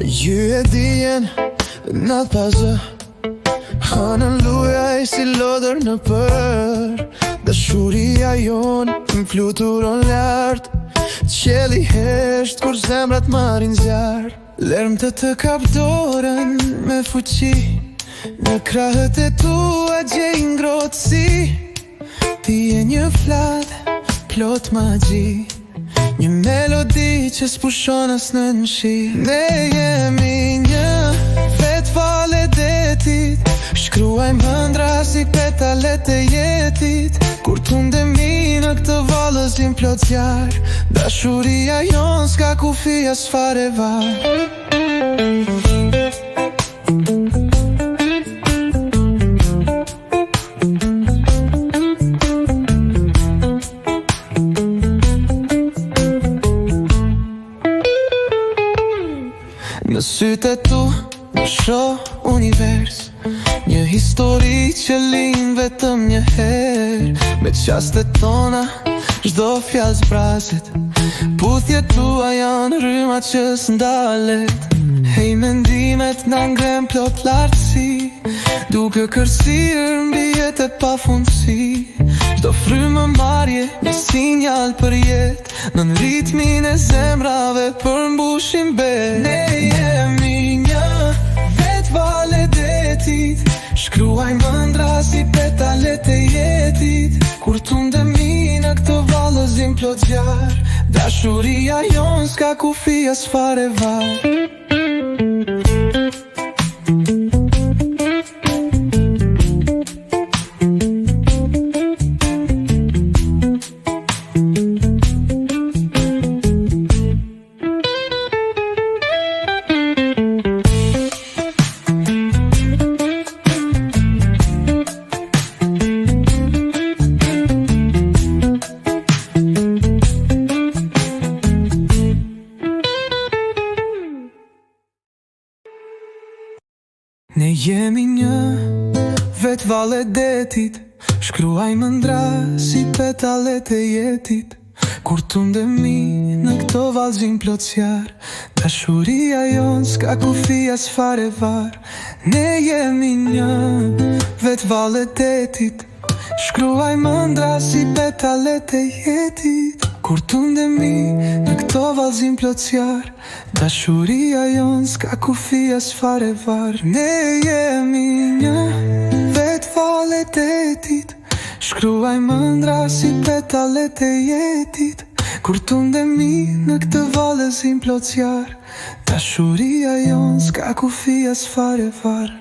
Ju e dijen në pazë Hënën lujaj si lodër në për Dashuria jon më fluturon lartë Qeli hesht kur zemrat marin zjarë Lërm të kap dorën me fuqi Në krahët e tua gjej ngrotësi Ti e një flatë plot magji Një melodi që s'pushon as në nshi Ne jemi një vet vale detit Shkruaj mëndra si petalet e jetit Kur tundemi në këtë vallëzim plot zjarë Dashuria jon s'ka kufi as fare var Në sytë e tu në shoh univers Një histori që linë vetëm një herë Me qastet tona çdo fjalë zbrazet Puthjet tua janë rryma që s'ndalet Hej mendimet na ngrem plot lartësi Duke kërsirë mbi jetë e pafundësi Çdo frymë marrje një sinjal për jetë Në ritmin e zemrave përmbushim bet Ne jemi një vet vale detit Shkruaj mëndra si petalet e jetit Kur tundemi në këtë vallëzim plot zjarë Dashuria jon s'ka kufi as fare var Ne jemi një vet vale detit Shkruaj mëndra si petalet e jetit Kur tundemi në këto vallëzim plot zjarë Dashuria jon s'ka kufi as fare var Ne jemi një vet vale detit Shkruaj mëndra si petalet e jetit Kur tundemi në këto vallëzim plot zjarë Dashuria jon s'ka kufi as fare var Ne jemi një vet vale detit Shkruaj mëndra si petalet e jetit Kur tundemi në këtë vallëzim plot zjarë Dashuria jon s'ka kufi as fare var